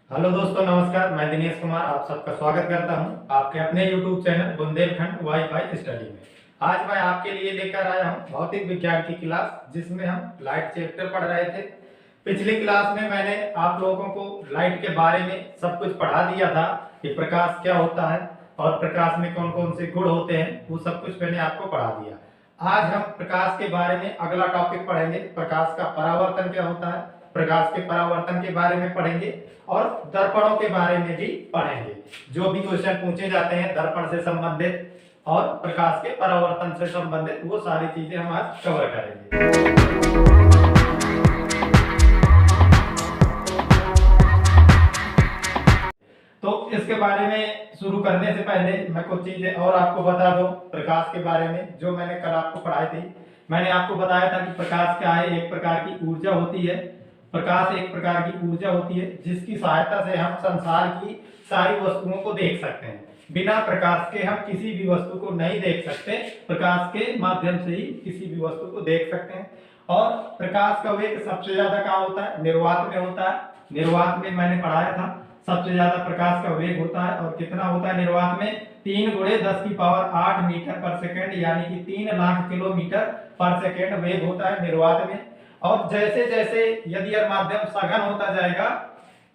Hello दोस्तों, नमस्कार। मैं दिनेश कुमार आप सबका स्वागत करता हूं आपके अपने YouTube channel Bundelkhand wifi study में। आज मैं आपके लिए लेकर आया हूं भौतिक विज्ञान की क्लास, जिसमें हम लाइट चैप्टर पढ़ रहे थे। पिछली क्लास में मैंने आप लोगों को लाइट के बारे में सब कुछ पढ़ा दिया था कि प्रकाश क्या होता है और प्रकाश में कौन कौन से गुण होते हैं, वो सब कुछ मैंने आपको पढ़ा दिया। आज हम प्रकाश के बारे में अगला टॉपिक पढ़ेंगे। प्रकाश का परावर्तन क्या होता है, प्रकाश के परावर्तन के बारे में पढ़ेंगे और दर्पणों के बारे में भी पढ़ेंगे। जो भी क्वेश्चन पूछे जाते हैं दर्पण से संबंधित और प्रकाश के परावर्तन से संबंधित, वो सारी चीजें हम आज कवर करेंगे। तो इसके बारे में शुरू करने से पहले मैं कुछ चीजें और आपको बता दूं प्रकाश के बारे में, जो मैंने कल आपको पढ़ाई थी। मैंने आपको बताया था कि प्रकाश क्या है। एक प्रकार की ऊर्जा होती है। प्रकाश एक प्रकार की ऊर्जा होती है जिसकी सहायता से हम संसार की सारी वस्तुओं को देख सकते हैं। बिना प्रकाश के हम किसी भी वस्तु को नहीं देख सकते। प्रकाश के माध्यम से ही किसी भी वस्तु को देख सकते हैं। और प्रकाश का वेग सबसे ज्यादा कहाँ होता है? निर्वात में होता है। निर्वात में मैंने पढ़ाया था सबसे ज्यादा प्रकाश का वेग होता है। और कितना होता है निर्वात में? 3 × 10⁸ मीटर पर सेकेंड, यानी कि 3 लाख किलोमीटर पर सेकेंड वेग होता है निर्वात में। और जैसे जैसे यदि यह माध्यम सघन होता जाएगा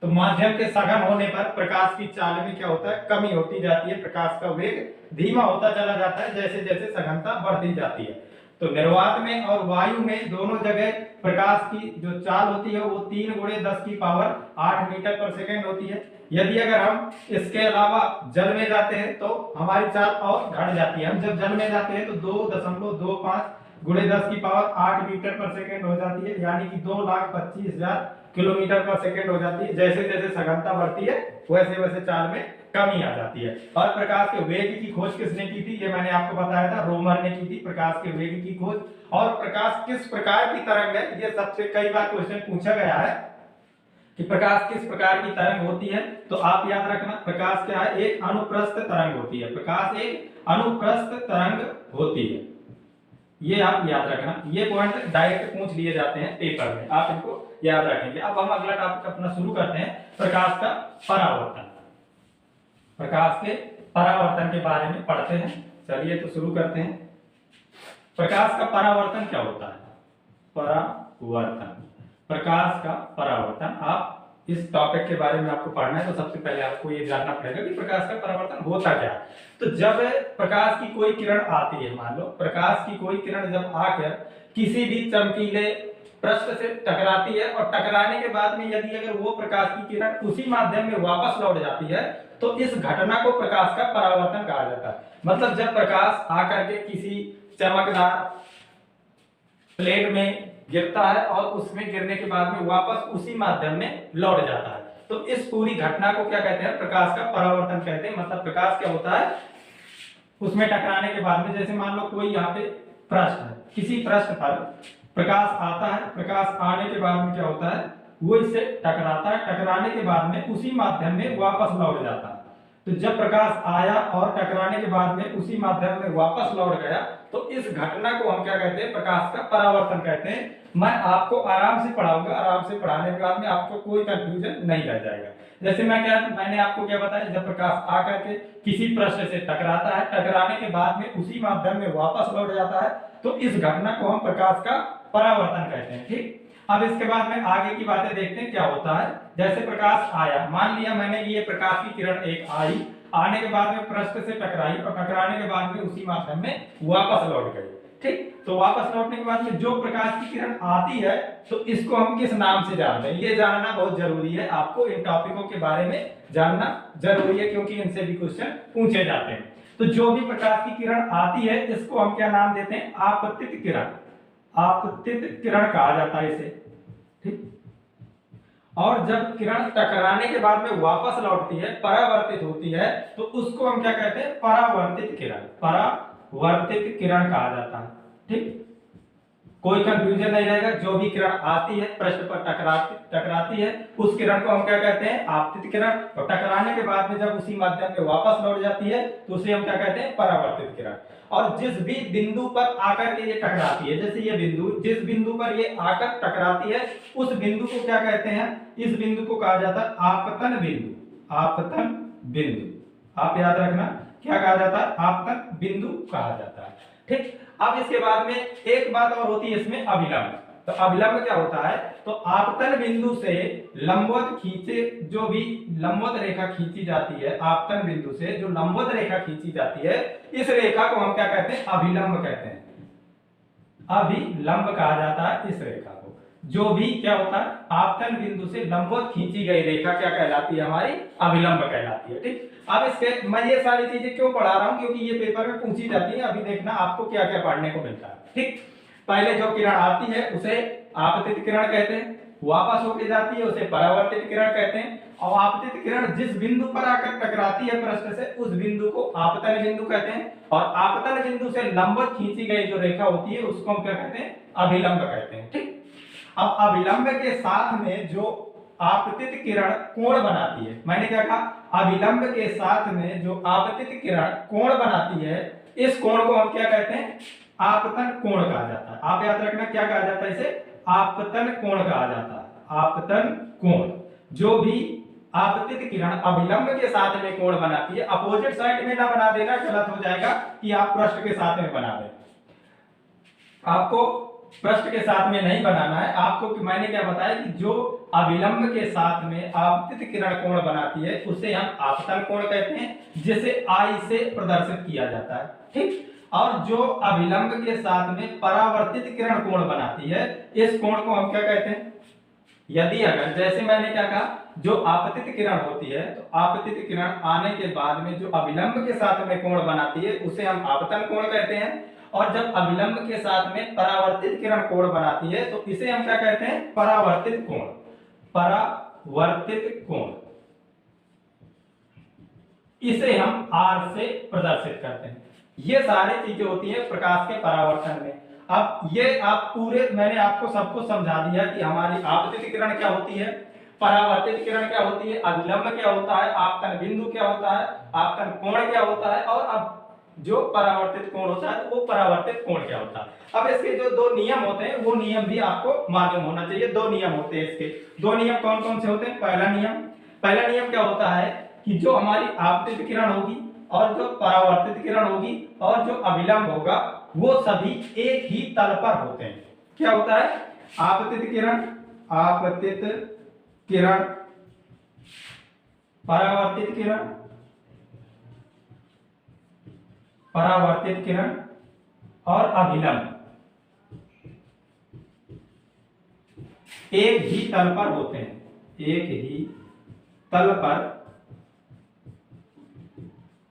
तो माध्यम के सघन होने पर प्रकाश की चाल में क्या होता है? कमी होती जाती है। प्रकाश का वेग धीमा होता चला जाता है जैसे जैसे सघनता बढ़ती जाती है। तो निर्वात में और वायु में दोनों जगह प्रकाश की जो चाल होती है वो 3 × 10⁸ मीटर पर सेकेंड होती है। यदि अगर हम इसके अलावा जल में जाते हैं तो हमारी चाल और घट जाती है। हम जब जल में जाते हैं तो 2.25 × 10⁸ मीटर पर सेकेंड हो जाती है, यानी कि 2,25,000 किलोमीटर पर सेकेंड हो जाती है। जैसे जैसे सघनता बढ़ती है वैसे वैसे चाल में कमी आ जाती है। और प्रकाश के वेग की खोज किसने की थी? ये मैंने आपको बताया था, रोमर ने की थी प्रकाश के वेग की खोज। और प्रकाश किस प्रकार की तरंग है, ये सबसे कई बार क्वेश्चन पूछा गया है कि प्रकाश किस प्रकार की तरंग होती है। तो आप याद रखना, प्रकाश क्या है? एक अनुप्रस्थ तरंग होती है। प्रकाश एक अनुप्रस्थ तरंग होती है, ये आप याद रखना। ये पॉइंट डायरेक्ट पूछ लिए जाते हैं पेपर में, आप इनको याद रखेंगे। अब हम अगला टॉपिक अपना शुरू करते हैं, प्रकाश का परावर्तन। प्रकाश के परावर्तन के बारे में पढ़ते हैं। चलिए तो शुरू करते हैं। प्रकाश का परावर्तन क्या होता है? परावर्तन, प्रकाश का परावर्तन। आप इस टॉपिक के बारे में आपको पढ़ना है तो सबसे पहले आपको ये जानना पड़ेगा कि प्रकाश का परावर्तन होता क्या है। तो जब प्रकाश की कोई किरण आती है, मान लो प्रकाश की कोई किरण जब आकर किसी भी चमकीले पृष्ठ से टकराती है और टकराने के बाद में यदि अगर वो प्रकाश की किरण उसी माध्यम में वापस लौट जाती है तो इस घटना को प्रकाश का परावर्तन कहा जाता है। मतलब जब प्रकाश आकर के किसी चमकदार प्लेट में गिरता है और उसमें गिरने के बाद में वापस उसी माध्यम में लौट जाता है, तो इस पूरी घटना को क्या कहते हैं? प्रकाश का परावर्तन कहते हैं। मतलब प्रकाश क्या होता है? उसमें टकराने के बाद में, जैसे मान लो कोई यहाँ पे पृष्ठ है, किसी पृष्ठ पर प्रकाश आता है। प्रकाश आने के बाद में क्या होता है? वो इससे टकराता है, टकराने के बाद में उसी माध्यम में वापस लौट जाता है। तो जब प्रकाश आया और टकराने के बाद में उसी माध्यम में वापस लौट गया तो इस घटना को हम क्या कहते हैं? प्रकाश का परावर्तन कहते हैं। मैं आपको आराम से पढ़ाऊंगा, आराम से पढ़ाने के बाद में आपको कोई कंफ्यूजन नहीं रह जाएगा। जैसे मैंने आपको क्या बताया, जब प्रकाश आकर के किसी पृष्ठ से टकराता है, टकराने के बाद में उसी माध्यम में वापस लौट जाता है, तो इस घटना को हम प्रकाश का परावर्तन कहते हैं। ठीक, अब इसके बाद में आगे की बातें देखते हैं क्या होता है। जैसे प्रकाश आया, मान लिया मैंने ये प्रकाश की किरण एक आई, आने के बाद में पृष्ठ से टकराई और टकराने के बाद में उसी माध्यम में वापस लौट गई। ठीक, तो वापस लौटने के बाद में जो प्रकाश की किरण आती है तो इसको हम किस नाम से जानते हैं? ये जानना बहुत जरूरी है। आपको इन टॉपिकों के बारे में जानना जरूरी है क्योंकि इनसे भी क्वेश्चन पूछे जाते हैं। तो जो भी प्रकाश की किरण आती है इसको हम क्या नाम देते हैं? आपतित किरण। आपतित किरण कहा जाता है इसे। ठीक, और जब किरण टकराने के बाद में वापस लौटती है, परावर्तित होती है, तो उसको हम क्या कहते हैं? परावर्तित किरण। परावर्तित किरण कहा जाता है। ठीक, कोई कंफ्यूजन नहीं रहेगा। जो भी किरण आती है पृष्ठ पर टकराती है, उस किरण को हम क्या कहते हैं, आपतित किरण। और टकराने के बाद में जब उसी माध्यम पे वापस लौट जाती है तो उसे हम क्या कहते हैं, परावर्तित किरण। और जिस भी बिंदु पर आकर के ये टकराती है, जैसे ये बिंदु, जिस बिंदु पर ये आकर टकराती है उस बिंदु को क्या कहते हैं, इस बिंदु को कहा जाता है आपतन बिंदु। आपतन बिंदु, आप याद रखना क्या कहा जाता है, आपतन बिंदु कहा जाता है। ठीक। अब इसके बाद में एक बात और होती है इसमें, अभिलंब। तो अभिलंब क्या होता है, तो आपतन बिंदु से लंबवत खींचे, जो भी लंबवत रेखा खींची जाती है, आपतन बिंदु से जो लंबवत रेखा खींची जाती है, इस रेखा को हम क्या कहते हैं, अभिलंब कहते हैं। अभिलंब कहा जाता है इस रेखा को। जो भी क्या होता है, आपतन बिंदु से लंबवत खींची गई रेखा क्या कहलाती है, हमारी अभिलंब कहलाती है। ठीक। अब इसके मैं ये सारी चीजें क्यों पढ़ा रहा हूं, क्योंकि ये पेपर में पूछी जाती है। अभी देखना आपको क्या क्या पढ़ने को मिलता है। ठीक। पहले जो किरण आती है उसे आपतित किरण कहते हैं, वापस होके जाती है उसे परावर्तित किरण कहते हैं, और आपतित किरण जिस बिंदु पर आकर टकराती है पृष्ठ से उस बिंदु को आपतन बिंदु कहते हैं, और आपतन बिंदु से लंबवत खींची गई जो रेखा होती है उसको हम क्या कहते हैं, अभिलंब कहते हैं। ठीक। अब अभिलंब के साथ में जो आपतित किरण कोण बनाती है, मैंने क्या कहा, अभिलंब के साथ में जो आपतित किरण कोण बनाती है, इस कोण को हम क्या कहते हैं, आपतन कोण कहा जाता है। आप याद रखना क्या कहा जाता है, इसे आपतन कोण कहा जाता है। आपतन कोण। जो भी आपतित किरण अभिलंब के साथ में कोण बनाती है, अपोजिट साइड में ना बना देना, गलत हो जाएगा कि आप पृष्ठ के साथ में बना दें। आपको पृष्ठ के साथ में नहीं बनाना है आपको, कि मैंने क्या बताया कि जो अभिलंब के साथ में आपतित किरण कोण बनाती है उसे हम आपतन कोण कहते हैं, जिसे आई से प्रदर्शित किया जाता है। ठीक। और जो अभिलंब के साथ में परावर्तित किरण कोण बनाती है, इस कोण को हम क्या कहते हैं, यदि अगर जैसे मैंने क्या कहा, जो आपतित किरण होती है तो आपतित किरण आने के बाद में जो अभिलंब के साथ में कोण बनाती है उसे हम आपतन कोण कहते हैं, और जब अभिलंब के साथ में परावर्तित किरण कोण बनाती है तो इसे हम क्या कहते हैं, परावर्तित कोण। परावर्तित कोण, इसे हम आर से प्रदर्शित करते हैं। ये सारी चीजें होती है प्रकाश के परावर्तन में। अब ये आप पूरे, मैंने आपको सबको समझा दिया कि हमारी आपतित किरण क्या होती है, परावर्तित किरण क्या होती है, अभिलंब क्या होता है, आपतन बिंदु क्या होता है, आपतन कोण क्या होता है, और अब जो परावर्तित कोण होता है तो वो परावर्तित कोण क्या होता है। अब इसके जो दो नियम होते हैं वो नियम भी आपको मालूम होना चाहिए। दो नियम होते हैं इसके। दो नियम कौन कौन से होते हैं, पहला नियम क्या होता है कि जो हमारी आपतित किरण होगी और जो परावर्तित किरण होगी और जो अभिलंब होगा वो सभी एक ही तल पर होते हैं। क्या होता है, आपतित किरण, आपतित किरण, परावर्तित किरण, परावर्तित किरण और अभिलंब एक ही तल पर होते हैं, एक ही तल पर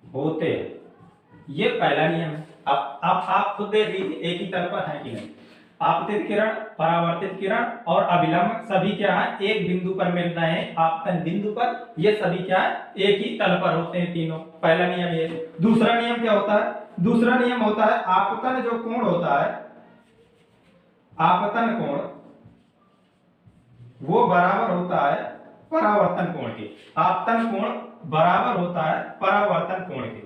होते हैं। ये पहला नियम है। अब आप खुद देख लीजिए एक ही तल पर है कि नहीं। आपतित किरण, परावर्तित किरण और अभिलंब सभी क्या है, एक बिंदु पर मिल रहे हैं, आपतन बिंदु पर। ये सभी क्या है, एक ही तल पर होते हैं तीनों। पहला नियम ये। दूसरा नियम क्या होता है, दूसरा नियम होता है आपतन जो कोण होता है, आपतन कोण वो बराबर होता है परावर्तन कोण के। आपतन कोण बराबर होता है परावर्तन कोण के।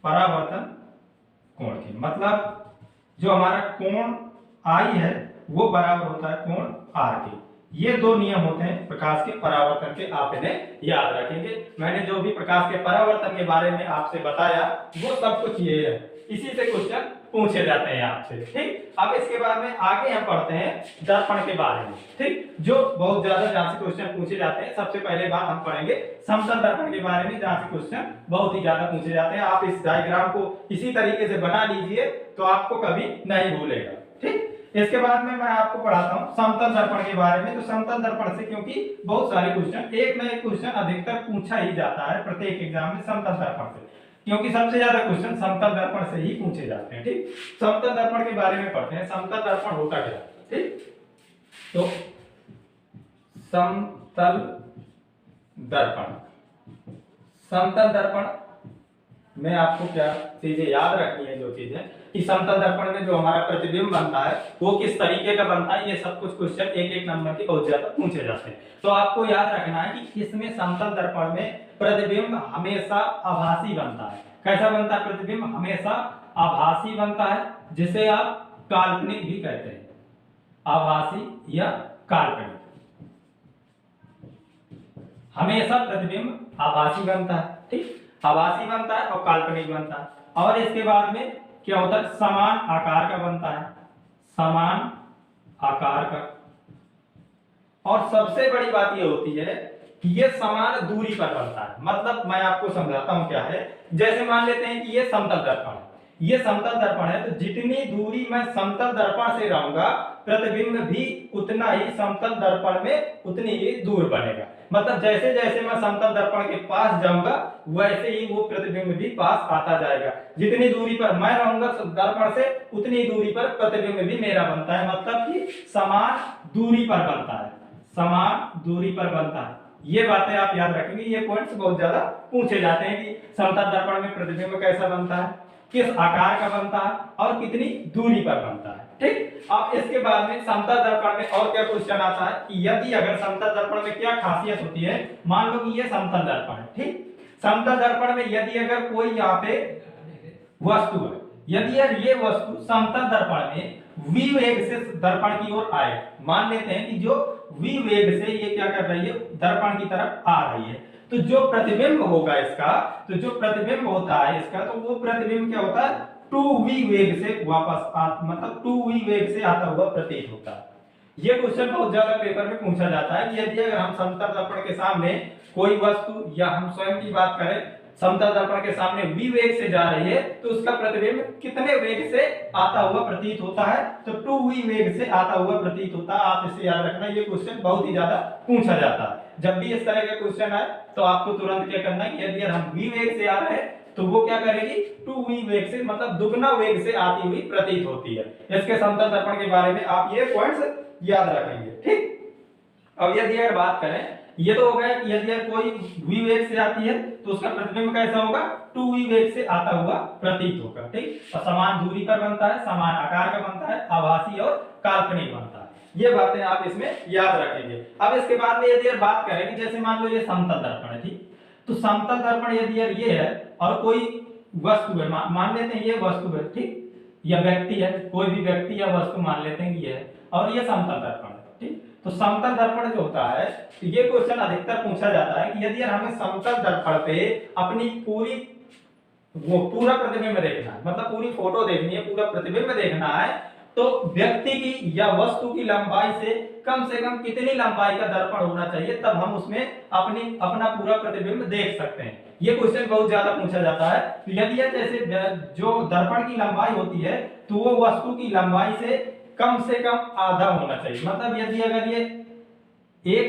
परावर्तन कोण के मतलब जो हमारा कोण आई है वो बराबर होता है कोण आर के। ये दो नियम होते हैं प्रकाश के परावर्तन के, आप इन्हें याद रखेंगे। मैंने जो भी प्रकाश के परावर्तन के बारे में आपसे बताया वो सब कुछ ये है, इसी से क्वेश्चन पूछे जाते हैं आपसे। ठीक। अब इसके बाद में आगे हम पढ़ते हैं दर्पण के बारे में। ठीक। जो बहुत ज्यादा जहां से क्वेश्चन पूछे जाते हैं, सबसे पहले बात हम पढ़ेंगे समतल दर्पण के बारे में, जहां से क्वेश्चन बहुत ही ज्यादा पूछे जाते हैं। आप इस डायग्राम को इसी तरीके से बना लीजिए तो आपको कभी नहीं भूलेगा। ठीक। इसके बाद में मैं आपको पढ़ाता हूं समतल दर्पण के बारे में। तो समतल दर्पण से क्योंकि बहुत सारे क्वेश्चन, एक न एक क्वेश्चन अधिकतर पूछा ही जाता है प्रत्येक एग्जाम में समतल दर्पण से, क्योंकि सबसे ज्यादा क्वेश्चन समतल दर्पण से ही पूछे जाते हैं। ठीक। समतल दर्पण के बारे में पढ़ते हैं। समतल दर्पण होता क्या। ठीक। तो समतल दर्पण, समतल दर्पण में आपको क्या चीजें याद रखनी है, जो चीजें कि समतल दर्पण में जो हमारा प्रतिबिंब बनता है वो किस तरीके का बनता है, ये सब कुछ क्वेश्चन एक एक नंबर के बहुत ज्यादा पूछे जाते हैं। तो आपको याद रखना है कि इसमें समतल दर्पण में प्रतिबिंब हमेशा आभासी बनता है। कैसा बनता है प्रतिबिंब? हमेशा आभासी बनता है, जिसे आप काल्पनिक भी कहते हैं, आभासी या काल्पनिक। हमेशा प्रतिबिंब आभासी बनता है, ठीक, आभासी बनता है और काल्पनिक बनता है। और इसके बाद में क्या होता है? समान आकार का बनता है, समान आकार का। और सबसे बड़ी बात ये होती है कि ये समान दूरी पर बनता है। मतलब मैं आपको समझाता हूं क्या है। जैसे मान लेते हैं कि ये समतल दर्पण है, ये समतल दर्पण है, तो जितनी दूरी मैं समतल दर्पण से रहूंगा प्रतिबिंब भी उतना ही समतल दर्पण में उतनी ही दूर बनेगा। मतलब जैसे जैसे मैं समतल दर्पण के पास जाऊंगा वैसे ही वो प्रतिबिंब भी पास आता जाएगा। जितनी दूरी पर मैं रहूंगा दर्पण से उतनी दूरी पर प्रतिबिंब भी मेरा बनता है। मतलब कि समान दूरी पर बनता है, समान दूरी पर बनता है। ये बातें आप याद रखेंगे, ये पॉइंट्स बहुत ज्यादा पूछे जाते हैं कि समतल दर्पण में प्रतिबिंब कैसा बनता है, किस आकार का बनता है और कितनी दूरी पर बनता है, ठीक। अब इसके बाद में समतल दर्पण में और क्या क्वेश्चन आता है कि यदि अगर समतल दर्पण में क्या खासियत होती है। मान लो कि ये समतल दर्पण है, ठीक। समतल दर्पण में यदि अगर कोई यहाँ पे वस्तु है, यदि यार ये वस्तु समतल दर्पण में v वेग से दर्पण की ओर आए, मान लेते हैं कि जो v वेग से ये क्या कर रही है, दर्पण की तरफ आ रही है, तो जो प्रतिबिंब होगा इसका, तो जो प्रतिबिंब होता है इसका, तो वो प्रतिबिंब क्या होता है 2v वेग से वापस मतलब 2v वेग से आता हुआ प्रतीत होता है। ये क्वेश्चन बहुत ज्यादा पेपर में पूछा जाता है कि यदि अगर हम समतल दर्पण के सामने कोई वस्तु या हम स्वयं की बात करें, समतल दर्पण के सामने v वेग से जा रही है तो उसका प्रतिबिंब कितने वेग से आता हुआ प्रतीत होता है, तो 2v वेग से आता हुआ प्रतीत होता है। आप इसे याद रखना, ये क्वेश्चन बहुत ही ज्यादा पूछा जाता है। जब भी इस तरह का क्वेश्चन आए तो आपको तुरंत क्या करना है कि यदि हम v वेग से आ रहे हैं तो वो क्या करेगी 2v वेग से, मतलब दुगना वेग से आती हुई प्रतीत होती है। इसके समतल दर्पण के बारे में आप ये पॉइंट्स याद रखेंगे, ठीक। अब यदि अगर बात करें, ये तो हो गया कि यदि कोई v वेग से आती है तो उसका प्रतिबिंब कैसा होगा 2v वेग से आता हुआ प्रतीत होगा, ठीक। और समान दूरी पर बनता है, समान आकार का बनता है, आभासी और काल्पनिक बनता है। ये बातें आप इसमें याद रखेंगे। अब इसके बाद में यदि बात करें कि जैसे मान लो ये समतल दर्पण है, ठीक, तो समतल दर्पण यदि ये है और कोई वस्तु है, मान लेते हैं ये वस्तु है, ठीक, या व्यक्ति है, कोई भी व्यक्ति या वस्तु मान लेते हैं कि ये है, और ये समतल दर्पण है, ठीक। तो समतल दर्पण जो होता है, तो ये क्वेश्चन अधिकतर पूछा जाता है कि यदि हमें समतल दर्पण पे अपनी पूरा प्रतिबिंब देखना है, मतलब पूरी फोटो देखनी है, पूरा प्रतिबिंब देखना है, तो व्यक्ति की या वस्तु की लंबाई से कम कितनी लंबाई का दर्पण होना चाहिए, तब हम उसमें अपना पूरा प्रतिबिंब देख सकते हैं। ये क्वेश्चन बहुत ज्यादा पूछा जाता है। तो यदि जैसे जो दर्पण की लंबाई होती है तो वो वस्तु की लंबाई से कम आधा होना चाहिए। मतलब यदि अगर ये 1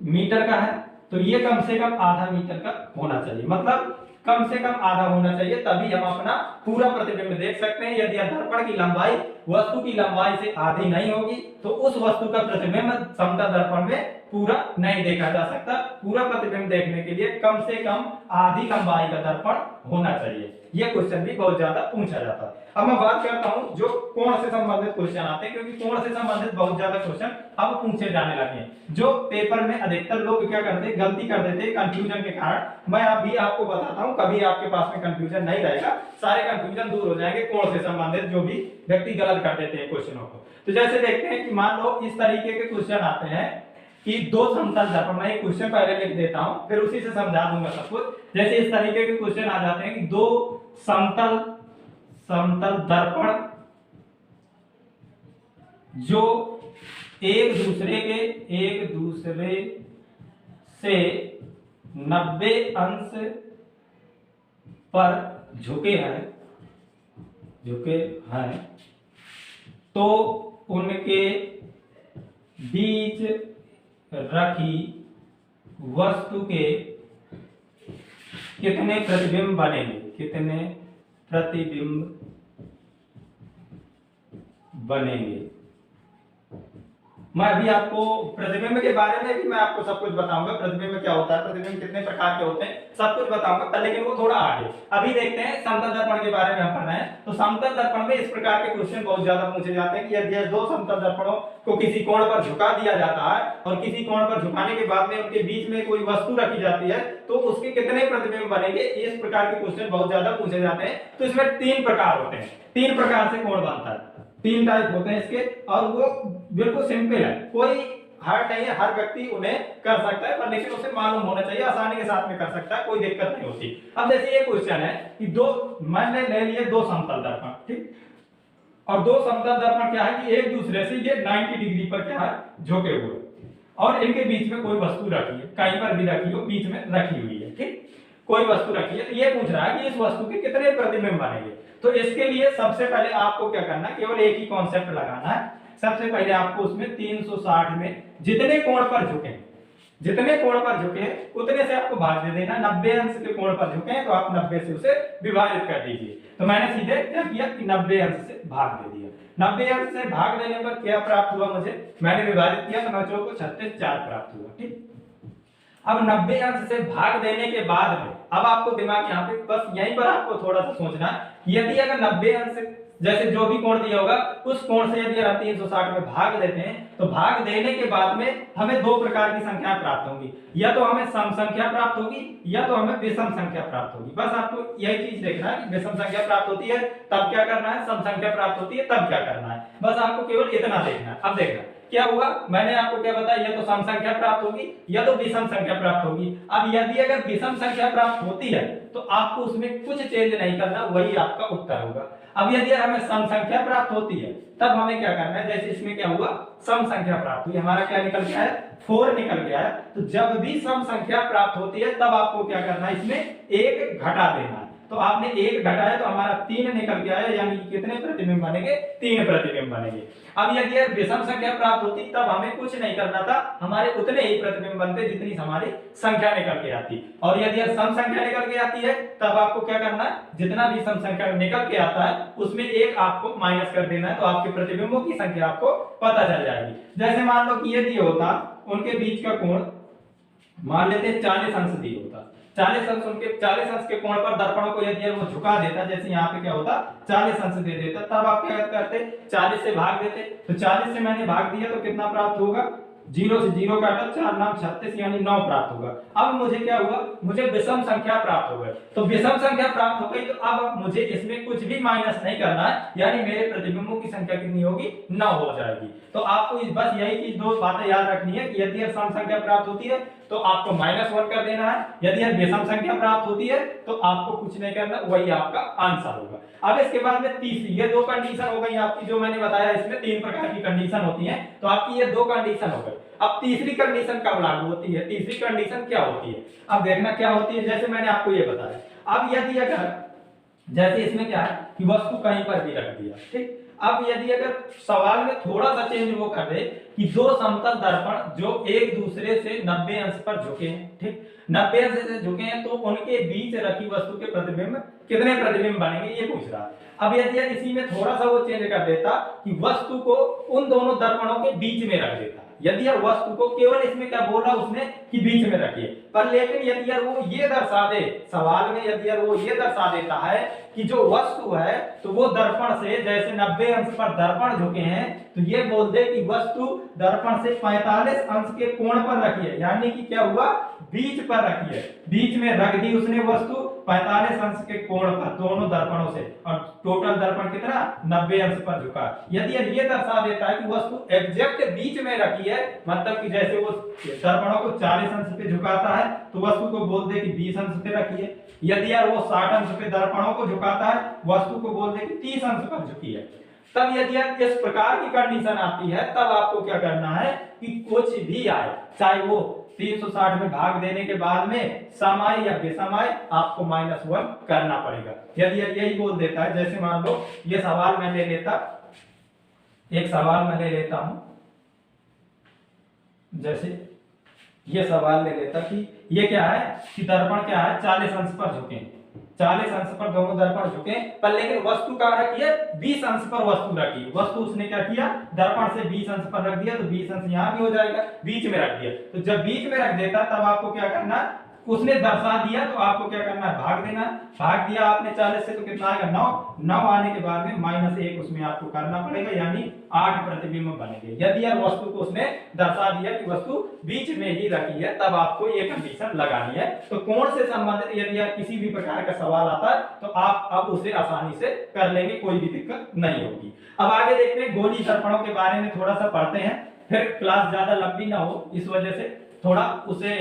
मीटर का है तो ये कम से कम आधा मीटर का होना चाहिए, मतलब कम से कम आधा होना चाहिए, तभी हम अपना पूरा प्रतिबिंब देख सकते हैं। यदि दर्पण की लंबाई वस्तु की लंबाई से आधी नहीं होगी तो उस वस्तु का प्रतिबिंब समतल दर्पण में पूरा नहीं देखा जा सकता। पूरा प्रतिबिंब देखने के लिए कम से कम आधी लंबाई का दर्पण होना चाहिए। ये क्वेश्चन भी बहुत ज्यादा पूछा जाता है। अब मैं बात करता हूं जो कोण से संबंधित क्वेश्चन आते हैं, क्योंकि कोण से संबंधित बहुत ज्यादा क्वेश्चन अब पूछे जाने लगे हैं। जो पेपर में अधिकतर लोग क्या करते हैं, गलती कर देते हैं कंफ्यूजन के कारण। मैं अभी आपको बताता हूं, कभी आपके पास में कंफ्यूजन नहीं रहेगा, सारे कंफ्यूजन दूर हो जाएंगे कोण से संबंधित जो भी व्यक्ति गलत कर देते हैं क्वेश्चनों को। तो जैसे देखते हैं कि मान लो इस तरीके के क्वेश्चन आते हैं कि दो समतल दर्पण, मैं एक क्वेश्चन पहले लिख देता हूं फिर उसी से समझा दूंगा सब कुछ। जैसे इस तरीके के क्वेश्चन आ जाते हैं कि दो समतल दर्पण जो एक दूसरे से 90 अंश पर झुके हैं तो उनके बीच रखी वस्तु के कितने प्रतिबिंब बनेंगे। मैं अभी आपको प्रतिबिंब के बारे में भी मैं आपको सब कुछ बताऊंगा, प्रतिबिंब क्या होता है, प्रतिबिंब कितने प्रकार के होते हैं, सब कुछ बताऊंगा पर, लेकिन वो थोड़ा आगे। अभी देखते हैं समतल दर्पण के बारे में हम पढ़ रहे हैं। तो समतल दर्पण में इस प्रकार के क्वेश्चन बहुत ज्यादा पूछे जाते हैं कि यदि दो समतल दर्पणों को किसी कोण पर झुका दिया जाता है और किसी कोण पर झुकाने के बाद में उनके बीच में कोई वस्तु रखी जाती है तो उसके कितने प्रतिबिंब बनेंगे, इस प्रकार के क्वेश्चन बहुत ज्यादा पूछे जाते हैं। तो इसमें 3 प्रकार होते हैं, 3 प्रकार से कोण बनता है, 3 टाइप होते हैं इसके, और वो बिल्कुल सिंपल है, कोई हार्ड नहीं है, हर व्यक्ति उन्हें कर सकता है, पर लेकिन उसे मालूम होना चाहिए, आसानी के साथ में कर सकता है, कोई दिक्कत नहीं होती। अब जैसे ये क्वेश्चन है कि मैंने ले लिए 2 समतल दर्पण, ठीक, और 2 समतल दर्पण क्या है कि एक दूसरे से ये 90 डिग्री पर क्या है झुके हुए, और इनके बीच में कोई वस्तु रखी है, कहीं पर भी रखी हो, बीच में रखी हुई है, ठीक, कोई वस्तु रखी है। तो ये पूछ रहा है कि इस वस्तु के कितने प्रतिबिंब बनेंगे। तो इसके लिए सबसे पहले आपको क्या करना है, केवल एक ही कॉन्सेप्ट लगाना है। सबसे पहले आपको उसमें 360 में जितने कोण पर झुके, जितने कोण पर झुके उतने से आपको भाग दे देना। 90 अंश के कोण पर झुके तो आप 90 से उसे विभाजित कर दीजिए। तो मैंने सीधे क्या किया कि 90 अंश से भाग दे दिया। 90 अंश से भाग देने पर क्या प्राप्त हुआ मुझे, मैंने विभाजित किया तो 9 को 36 4 प्राप्त हुआ, ठीक। अब 90 अंश से भाग देने के बाद में अब आपको दिमाग यहाँ पे बस यहीं पर आपको थोड़ा सा सोचना है, यदि अगर 90 अंश जैसे जो भी कोण दिया होगा उस कोण से यदि हम 360 में भाग देते हैं तो भाग देने के बाद में हमें 2 प्रकार की संख्या प्राप्त होंगी, या तो हमें सम संख्या प्राप्त होगी या तो हमें विषम संख्या प्राप्त होगी। बस आपको यही चीज देखना है कि विषम संख्या प्राप्त होती है तब क्या करना है, सम संख्या प्राप्त होती है तब क्या करना है, बस आपको केवल इतना देखना है। अब देखना क्या हुआ, मैंने आपको क्या बताया, या तो सम संख्या प्राप्त होगी या तो विषम संख्या प्राप्त होगी। अब यदि अगर विषम संख्या प्राप्त होती है तो आपको उसमें कुछ चेंज नहीं करना, वही आपका उत्तर होगा। अब यदि हमें सम संख्या प्राप्त होती है तब हमें क्या करना है, जैसे इसमें क्या हुआ, सम संख्या प्राप्त हुई, हमारा क्या निकल गया है, 4 निकल गया है। तो जब भी सम संख्या प्राप्त होती है तब आपको क्या करना है, इसमें 1 घटा देना है। तो आपने 1 घटाया तो हमारा 3 निकल गया है, यानी कि कितने प्रतिबिंब बनेंगे, 3 प्रतिबिंब बनेंगे। अब यदि विषम संख्या प्राप्त होती तब हमें कुछ नहीं करना था, हमारे उतने ही प्रतिबिंब बनते जितनी हमारी संख्या निकल के आती। और यदि सम संख्या निकल के आती है तब आपको क्या करना है, जितना भी सम संख्या निकल के आता है उसमें 1 आपको माइनस कर देना है, तो आपके प्रतिबिंबों की संख्या आपको पता चल जाएगी। जैसे मान लो कि यदि होता उनके बीच का कोण मान लेते 40 अंश दिए होता, 40 अंश, उनके 40 अंश के कोण पर दर्पणों को यदि वो झुका देता, जैसे यहाँ पे क्या होता 40 अंश दे देता, तब आप क्या करते, 40 से भाग देते। तो 40 से मैंने भाग दिया तो कितना प्राप्त होगा, 0 से 0 काटा, 4 9 36 यानी 9 प्राप्त होगा। अब मुझे क्या हुआ, मुझे विषम संख्या प्राप्त हो गई। तो विषम संख्या प्राप्त हो गई तो अब मुझे इसमें कुछ भी माइनस नहीं करना है, यानी मेरे प्रतिबिंबों की संख्या कितनी होगी, 9 हो जाएगी। तो आपको बस यही चीज 2 बातें याद रखनी है कि यदि सम संख्या प्राप्त होती है तो आपको -1 कर देना है, यदि विषम संख्या प्राप्त होती है तो आपको कुछ नहीं करना, वही आपका आंसर होगा। अब इसके बाद में तीसरी, ये 2 कंडीशन हो गई आपकी, जो मैंने बताया इसमें 3 प्रकार की कंडीशन होती है, तो आपकी ये 2 कंडीशन हो गई। अब तीसरी कंडीशन कब लागू होती है, तीसरी कंडीशन क्या होती है, अब देखना क्या होती है, जैसे मैंने आपको ये बताया। अब यदि अगर जैसे इसमें क्या है कि वस्तु कहीं पर भी रख दिया, ठीक। अब यदि अगर सवाल में थोड़ा सा चेंज वो कर दे कि 2 समतल दर्पण जो एक दूसरे से 90 अंश पर झुके हैं, ठीक, 90 अंश से झुके हैं, तो उनके बीच रखी वस्तु के प्रतिबिंब कितने प्रतिबिंब बनेंगे, ये पूछ रहा है। अब यदि इसी में थोड़ा सा वो चेंज कर देता कि वस्तु को उन दोनों दर्पणों के बीच में रख देता, यदि यार वस्तु को केवल इसमें क्या बोला उसने कि बीच में रखिए, पर लेकिन यदि यार वो ये दर्शा दे सवाल में, यदि यार वो ये दर्शा देता है कि जो वस्तु है तो वो दर्पण से जैसे 90 अंश पर दर्पण झुके हैं, तो ये बोल दे कि वस्तु दर्पण से 45 अंश के कोण पर रखी है, यानी कि क्या हुआ, बीच पर रखी है, बीच में रख दी उसने वस्तु 45 अंश के कोण पर दोनों दर्पणों से, और टोटल दर्पण कितना 90 अंश पर झुका। यदि ये दर्शा देता है कि वस्तु एग्जैक्ट बीच में रखी है, मतलब कि जैसे वो दर्पणों को 40 अंश पे झुकाता है तो वस्तु को बोल दे कि 20 अंश पे रखी है। यदि यार वो 60 अंश पे दर्पणों को झुकाता है, वस्तु को बोल दे कि 30 अंश पर झुकी है। तब यदि इस प्रकार की कंडीशन आती है तब आपको क्या करना है कि कुछ भी आए, चाहे वो 360 में भाग देने के बाद में सम आए या विषम आए, आपको -1 करना पड़ेगा। यदि यही बोल देता है, जैसे मान लो ये सवाल मैं ले लेता, एक सवाल मैं ले लेता हूं, जैसे ये सवाल ले लेता कि ये क्या है कि दर्पण क्या है 40 अंश पर झुके, 40 अंश पर दोनों दर्पण झुके, पर लेकिन वस्तु कहाँ रखी है, 20 अंश पर वस्तु रखी। वस्तु उसने क्या किया, दर्पण से 20 अंश पर रख दिया, तो 20 अंश यहाँ भी हो जाएगा, बीच में रख दिया। तो जब बीच में रख देता तब आपको क्या करना, उसने दर्शा दिया तो आपको क्या करना है, भाग देना। भाग दिया आपने 40 से तो कितना आएगा, 9। 9 आने के बाद में -1 उसमें आपको करना पड़ेगा, यानी 8 प्रतिबिंब बनेंगे। यदि यार वस्तु को उसने दर्शा दिया कि वस्तु बीच में ही रखी है, तब आपको ये कंडीशन लगानी है। तो कोण से संबंधित यदि यार किसी भी प्रकार का सवाल आता है तो आप अब उसे आसानी से कर लेंगे, कोई भी दिक्कत नहीं होगी। अब आगे देखते हैं, गोली दर्पणों के बारे में थोड़ा सा पढ़ते हैं, फिर क्लास ज्यादा लंबी ना हो, इस वजह से थोड़ा उसे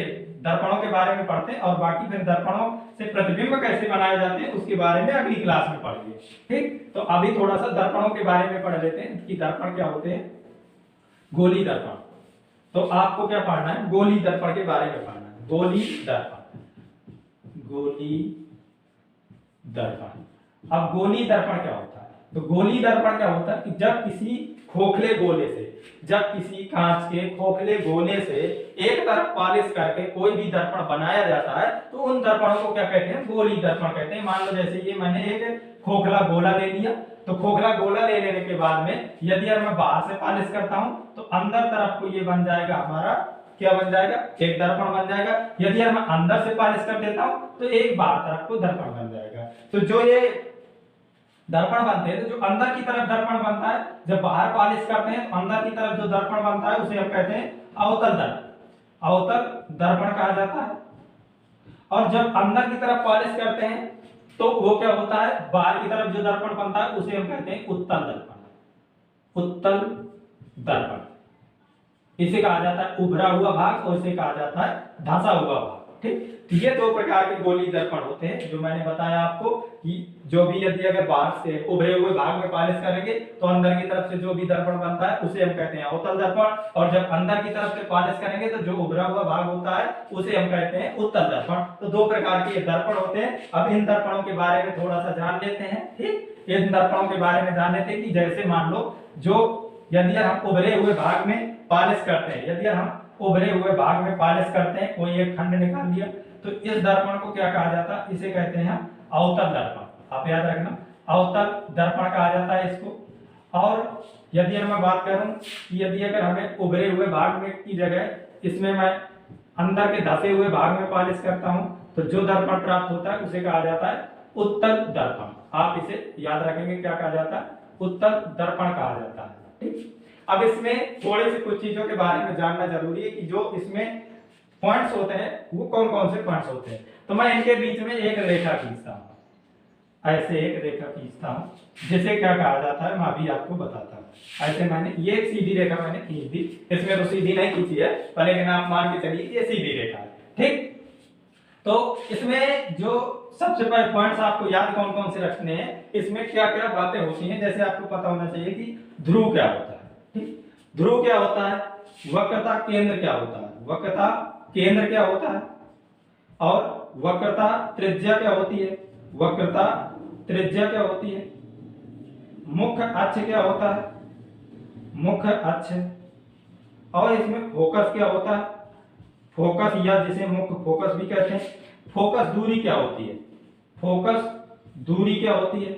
दर्पणों के बारे में पढ़ते हैं, और बाकी फिर दर्पणों से प्रतिबिंब कैसे बनाए जाते हैं उसके बारे में अगली क्लास में पढ़ेंगे। ठीक, तो अभी थोड़ा सा दर्पणों के बारे में पढ़ लेते हैं कि दर्पण क्या होते हैं। गोली दर्पण, तो आपको क्या पढ़ना है, गोली दर्पण के बारे में पढ़ना है। गोली दर्पण, गोली दर्पण। अब गोली दर्पण क्या होता है, तो गोली दर्पण क्या होता है कि जब किसी खोखले गोले से, जब किसी कांच के खोखले गोले से एक तरफ पॉलिश करके कोई भी दर्पण बनाया जाता है, तो उन दर्पणों को क्या कहते हैं, गोली दर्पण कहते हैं। मान लो जैसे ये मैंने एक खोखला गोला ले लिया, तो खोखला गोला ले लेने के बाद में यदि यार मैं बाहर से पॉलिश करता हूं तो अंदर तरफ को ये बन जाएगा हमारा, क्या बन जाएगा, एक दर्पण बन जाएगा। यदि यार मैं अंदर से पॉलिश कर देता हूं तो एक बाहर तरफ को दर्पण बन जाएगा। तो जो ये दर्पण बनते हैं, तो जो अंदर की तरफ दर्पण बनता है, जब बाहर पॉलिश करते हैं तो अंदर की तरफ जो दर्पण बनता है उसे हम कहते हैं अवतल दर्पण, अवतल दर्पण कहा जाता है। और जब अंदर की तरफ पॉलिश करते हैं तो वो क्या होता है, बाहर की तरफ जो दर्पण बनता है उसे हम कहते हैं उत्तल दर्पण, उत्तल दर्पण। इसे कहा जाता है उभरा हुआ भाग, और इसे कहा जाता है धंसा हुआ भाग। ठीक, तो ये दो प्रकार के गोली दर्पण होते हैं जो मैंने बताया आपको कि जो भी यदि अगर बाहर से उभरे हुए भाग में पॉलिश करेंगे तो अंदर की तरफ से जो भी दर्पण बनता है उसे हम कहते हैं अवतल दर्पण, और जब अंदर की तरफ से पॉलिश करेंगे तो जो उभरा हुआ भाग होता है उसे हम कहते हैं उत्तल दर्पण। तो दो प्रकार के दर्पण होते हैं। अब इन दर्पणों के बारे में थोड़ा सा जान लेते हैं। ठीक, इन दर्पणों के बारे में जान लेते हैं कि जैसे मान लो जो यदि हम उभरे हुए भाग में पॉलिश करते हैं, यदि हम उभरे हुए भाग में पॉलिश करते हैं, कोई एक खंड निकाल लिया, तो इस दर्पण को क्या कहा जाता है, इसे कहते हैं अवतल दर्पण। आप याद रखना, अवतल दर्पण कहा जाता है इसको। और यदि मैं बात करूं कि यदि अगर हमें उभरे हुए भाग में की जगह इसमें मैं अंदर के धसे हुए भाग में पॉलिश करता हूं, तो जो दर्पण प्राप्त होता है उसे कहा जाता है उत्तल दर्पण। आप इसे याद रखेंगे, क्या कहा जाता है, उत्तल दर्पण कहा जाता है। ठीक, अब इसमें थोड़े से कुछ चीजों के बारे में जानना जरूरी है कि जो इसमें पॉइंट्स होते हैं वो कौन कौन से पॉइंट्स होते हैं। तो मैं इनके बीच में एक रेखा खींचता हूँ, ऐसे एक रेखा खींचता हूँ, जिसे क्या कहा जाता है मैं अभी आपको बताता हूँ। ऐसे मैंने ये एक सीधी रेखा मैंने खींच दी, इसमें तो सीधी नहीं खींची है पर लेकिन आप मान के चलिए ये सीधी रेखा है। ठीक, तो इसमें जो सबसे पहले पॉइंट्स आपको याद कौन कौन से रखने हैं, इसमें क्या क्या बातें होती हैं। जैसे आपको पता होना चाहिए कि ध्रुव क्या होता है। ठीक, ध्रुव क्या होता है, वक्रता केंद्र क्या होता है, वक्रता केंद्र क्या होता है, और वक्रता त्रिज्या क्या होती है, वक्रता त्रिज्या क्या होती है, मुख्य अक्ष क्या होता है, मुख्य अक्ष, और इसमें फोकस क्या होता है, फोकस या जिसे मुख्य फोकस भी कहते हैं। फोकस दूरी क्या होती है, फोकस दूरी क्या होती है,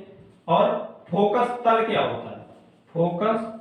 और फोकस तल क्या होता है, फोकस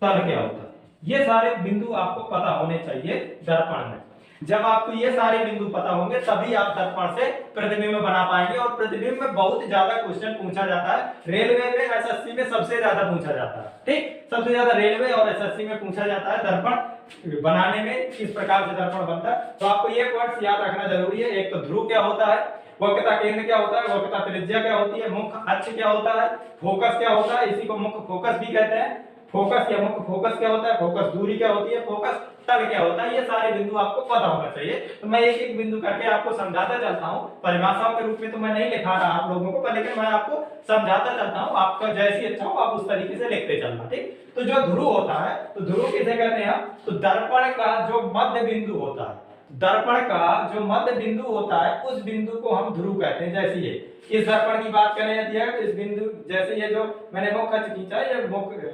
तल क्या होता है। ये सारे बिंदु आपको पता होने चाहिए दर्पण में। जब आपको ये सारे बिंदु पता होंगे तभी आप दर्पण से प्रतिबिंब बना पाएंगे। और प्रतिबिंब में बहुत ज्यादा क्वेश्चन पूछा जाता है, रेलवे में, एसएससी में सबसे ज्यादा पूछा जाता है। ठीक, सबसे ज्यादा रेलवे और एसएससी में पूछा जाता है दर्पण बनाने में किस प्रकार से दर्पण बनता है। तो आपको ये पॉइंट्स याद रखना जरूरी है। एक तो ध्रुव क्या होता है, वक्रता केंद्र क्या होता है, वक्रता त्रिज्या क्या होती है, मुख्य अक्ष क्या होता है, फोकस क्या होता है, इसी को मुख्य फोकस भी कहते हैं। फोकस या मुख्य फोकस क्या होता है, फोकस दूरी क्या होती है, फोकस तल क्या होता है। ये सारे बिंदु आपको पता होना चाहिए। तो मैं एक एक बिंदु करके आपको समझाता चलता हूँ। परिभाषाओं के रूप में तो मैं नहीं लिखा रहा आप लोगों को, पर लेकिन मैं आपको समझाता चलता हूँ। आपका जैसी अच्छा हो आप उस तरीके से लिखते चलना। ठीक, तो जो ध्रुव होता है, तो ध्रुव किसे कहते हैं हम, तो दर्पण का जो मध्य बिंदु होता है, दर्पण का जो मध्य बिंदु होता है उस बिंदु को हम ध्रुव कहते हैं। जैसे ये इस दर्पण की बात करें यदि है, तो इस बिंदु जैसे ये जो मैंने मुख्य खींचा है, ये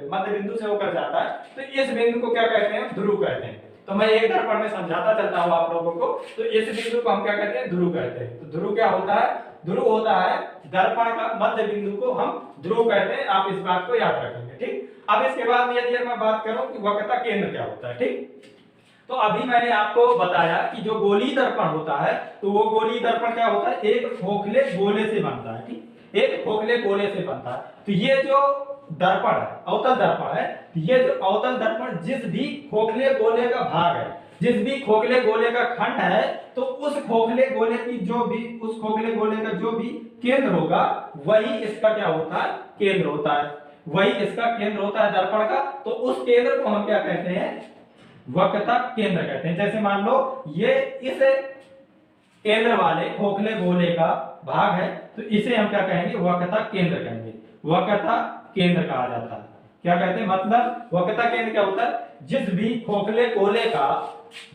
मध्य बिंदु से होकर जाता है, तो इस बिंदु को क्या कहते हैं, ध्रुव कहते हैं। तो मैं एक दर्पण में समझाता चलता हूँ आप लोगों को। तो इस बिंदु को हम क्या कहते हैं, ध्रुव कहते हैं। तो ध्रुव क्या होता है, ध्रुव होता है दर्पण का मध्य बिंदु को हम ध्रुव कहते हैं। आप इस बात को याद रखेंगे, ठीक। अब इसके बाद में यदि मैं बात करूं कि वक्रता केंद्र क्या होता है, ठीक। तो अभी मैंने आपको बताया कि जो गोलीय दर्पण होता है, तो वो गोलीय दर्पण क्या होता है, एक खोखले गोले से बनता है, ठीक। एक खोखले गोले से बनता है। तो ये जो दर्पण है, अवतल दर्पण है, ये जो अवतल दर्पण जिस भी खोखले गोले का भाग है, जिस भी खोखले गोले का खंड है, तो उस खोखले गोले की जो भी, उस खोखले गोले का जो भी केंद्र होगा, वही इसका क्या होता है, केंद्र होता है। वही इसका केंद्र होता है दर्पण का। तो उस केंद्र को हम क्या कहते हैं, वक्रता केंद्र कहते हैं। जैसे मान लो ये इस केंद्र वाले खोखले गोले का भाग है, तो इसे हम क्या कहेंगे, वक्रता केंद्र कहेंगे। वक्रता केंद्र कहा जाता है। क्या कहते हैं, मतलब वक्रता केंद्र क्या होता है, जिस भी खोखले गोले का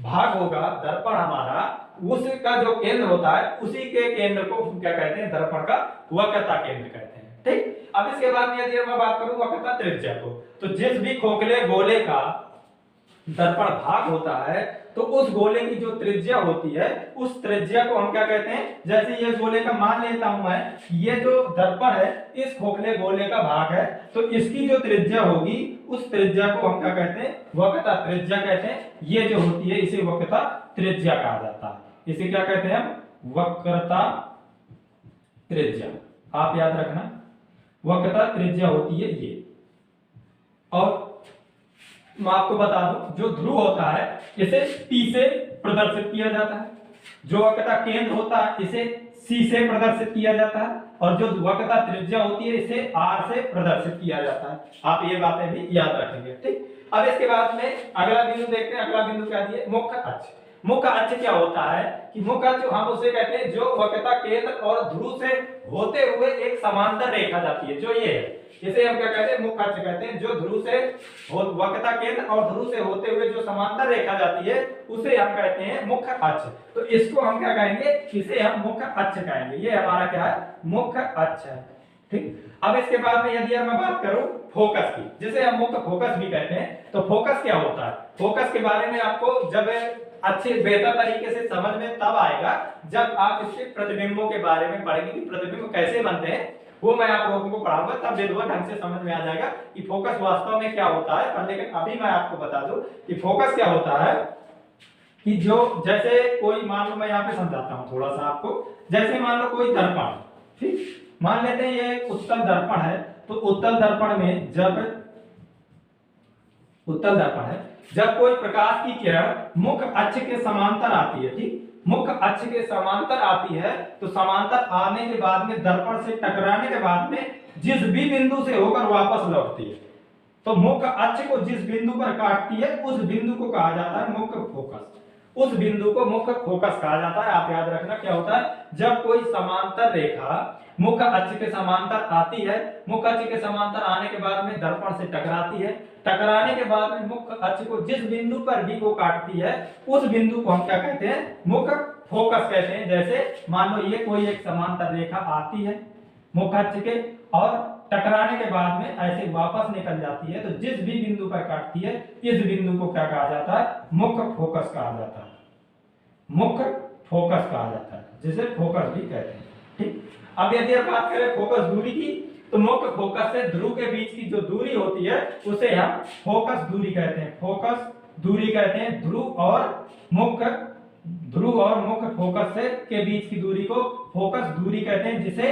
भाग होगा दर्पण हमारा, उसका जो केंद्र होता है, उसी के केंद्र को हम क्या कहते हैं, दर्पण का वक्रता केंद्र कहते हैं, ठीक। अब इसके बाद में यदि मैं बात करूं वक्रता त्रिज्या को, तो जिस भी खोखले गोले का दर्पण भाग होता है, तो उस गोले की जो त्रिज्या होती है, उस त्रिज्या को हम क्या कहते हैं, जैसे ये गोले का मान लेता हूं मैं, ये जो दर्पण है इस खोखले गोले का भाग है, तो इसकी जो त्रिज्या होगी, उस त्रिज्या को हम क्या कहते हैं, वक्रता त्रिज्या कहते हैं। ये जो होती है इसे वक्रता त्रिज्या कहा जाता है। इसे क्या कहते हैं, वक्रता त्रिज्या। आप याद रखना, वक्रता त्रिज्या होती है ये। और मैं आपको बता दूं, जो ध्रुव होता है इसे P से प्रदर्शित किया जाता है, जो वक्रता केंद्र होता है इसे C से प्रदर्शित किया जाता है, और जो वक्रता त्रिज्या होती है इसे R से प्रदर्शित किया जाता है। आप ये बातें भी याद रखेंगे, ठीक। अब इसके बाद में अगला बिंदु देखते हैं। अगला बिंदु क्या दिए, मुख्य अक्ष। मुख्य अक्ष क्या होता है कि मुख्य अक्ष हम उसे कहते हैं जो वक्रता केंद्र और ध्रुव से होते हुए एक समांतर रेखा जाती है, जो ये है, इसे हम क्या कहते हैं, मुख्य अक्ष कहते हैं। जो ध्रुव से वक्रता केंद्र और ध्रुव से होते हुए जो समांतर रेखा जाती है, उसे हम कहते हैं मुख्य अक्ष। तो इसको हम क्या कहेंगे, इसे हम मुख्य अक्ष कहेंगे। ये हमारा क्या है, मुख्य अक्ष है, ठीक। अब इसके बाद में यदि मैं बात करूं फोकस की, जिसे हम मुख्य फोकस भी कहते हैं, तो फोकस क्या होता है, फोकस के बारे में आपको जब अच्छे बेहतर तरीके से समझ में तब आएगा जब आप इसके प्रतिबिंबों के बारे में पढ़ेंगे कि प्रतिबिंब कैसे बनते हैं। वो मैं आप लोगों को पढ़ाऊंगा, तब विद्वत ढंग से समझ में आ जाएगा कि फोकस वास्तव में क्या होता है। पर लेकिन अभी मैं आपको बता दूं कि फोकस क्या होता है, कि जो जैसे कोई, मान लो मैं यहाँ पे समझाता हूँ थोड़ा सा आपको। जैसे मान लो कोई दर्पण, ठीक, मान लेते हैं ये उत्तल दर्पण है। तो उत्तल दर्पण में जब, उत्तल दर्पण है, जब कोई प्रकाश की किरण मुख्य अक्ष के समांतर आती है, ठीक, मुख्य अक्ष के समांतर आती है, तो समांतर आने के बाद में दर्पण से टकराने के बाद में जिस भी बिंदु से होकर वापस लौटती है, तो मुख्य अक्ष को जिस बिंदु पर काटती है, उस बिंदु को कहा जाता है मुख्य फोकस। उस बिंदु को मुख्य फोकस कहा जाता है। आप याद रखना क्या होता है, जब कोई समांतर रेखा मुख्य अक्ष के समांतर आती है, मुख्य अक्ष के समांतर आने के बाद में दर्पण से टकराती है, टकराने के बाद में मुख्य अक्ष को जिस बिंदु पर भी वो काटती है, उस बिंदु को हम क्या कहते हैं, मुख्य फोकस कहते हैं। जैसे मान लो ये कोई एक समांतर रेखा आती है मुख्य अक्ष के, और टकराने के बाद में ऐसे वापस निकल जाती है, तो जिस भी बिंदु पर काटती है, इस बिंदु को क्या कहा जाता है, मुख्य फोकस कहा जाता है। मुख्य फोकस कहा जाता है, जिसे फोकस भी कहते हैं, ठीक। अब यदि हम बात करें फोकस दूरी की, तो मुख्य फोकस से ध्रुव के बीच की जो दूरी होती है, उसे हम फोकस दूरी कहते हैं। फोकस दूरी कहते हैं ध्रुव और मुख्य फोकस से के बीच की दूरी को फोकस दूरी कहते हैं, जिसे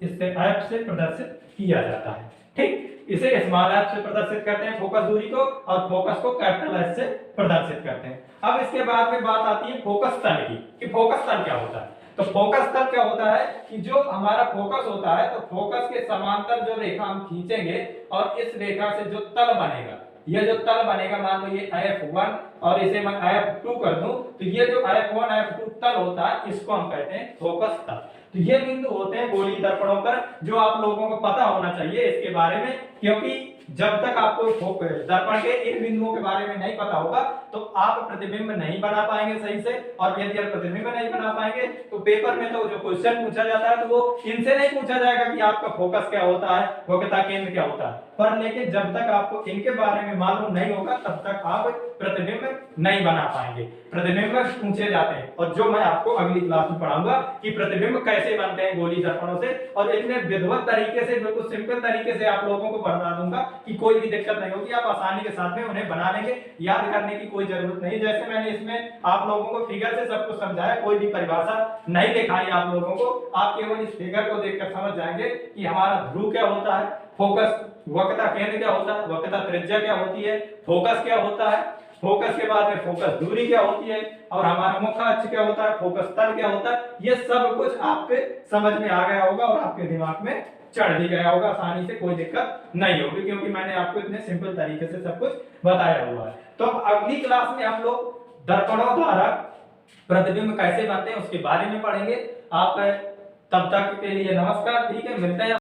इससे एफ से प्रदर्शित किया जाता है, ठीक। इसे स्मॉल एफ से प्रदर्शित करते हैं फोकस दूरी को, और फोकस को कैपिटल एस से प्रदर्शित करते हैं। अब इसके बाद में बात आती है फोकस तल की, कि फोकस तल क्या होता है। तो फोकस तल क्या होता है कि जो हमारा फोकस होता है, तो फोकस के समांतर जो रेखा हम खींचेंगे, और इस रेखा से जो तल बनेगा, ये जो तल बनेगा, मान लो ये F1 और इसे मैं F2 कर दूं, तो ये जो F1 F2 तल होता है, इसको हम कहते हैं फोकस तल। तो ये बिंदु होते हैं गोलीय दर्पणों पर, जो आप लोगों को पता होना चाहिए इसके बारे में, क्योंकि जब तक आपको दर्पण के इन बिंदुओं के बारे में नहीं पता होगा तो आप प्रतिबिंब नहीं बना पाएंगे सही से। और यदि आप प्रतिबिंब नहीं बना पाएंगे तो पेपर में तो जो क्वेश्चन पूछा जाता है तो वो इनसे नहीं पूछा जाएगा कि आपका फोकस क्या होता है, वक्रता केंद्र क्या होता है। पर लेकिन जब तक आपको इनके बारे में मालूम नहीं होगा तब तक आप प्रतिबिंब नहीं बना पाएंगे। प्रतिबिंब पूछे जाते हैं और जो मैं आपको अगली क्लास में पढ़ाऊंगा कि प्रतिबिंब कैसे बनते हैं गोली दर्पणों से, और इतने विधिवत तरीके से, बिल्कुल सिंपल तरीके से आप लोगों को बता दूंगा कि कोई भी दिक्कत नहीं होगी, आप आसानी के साथ में उन्हें बना लेंगे। याद करने की कोई जरूरत नहीं, जैसे मैंने इसमें आप लोगों को फिगर से सब कुछ समझाया, कोई भी परिभाषा नहीं दिखाई आप लोगों को, आप केवल इस फिगर को देखकर समझ जाएंगे कि हमारा ध्रुव क्या होता है, फोकस वक्रता केंद्र क्या होता है, वक्रता त्रिज्या क्या होती है, फोकस क्या होता है, फोकस के बाद में फोकस दूरी क्या होती है, और हमारा मुख्य अक्ष क्या होता है, फोकस तल क्या होता है। ये सब कुछ आपके समझ में आ गया होगा और आपके दिमाग में चढ़ भी गया होगा, आसानी से कोई दिक्कत नहीं होगी, क्योंकि मैंने आपको इतने सिंपल तरीके से सब कुछ बताया हुआ है। तो अगली क्लास में हम लोग दर्पणों द्वारा प्रतिबिंब कैसे बनते हैं उसके बारे में पढ़ेंगे। आप तब तक के लिए नमस्कार, ठीक है, मिलते हैं।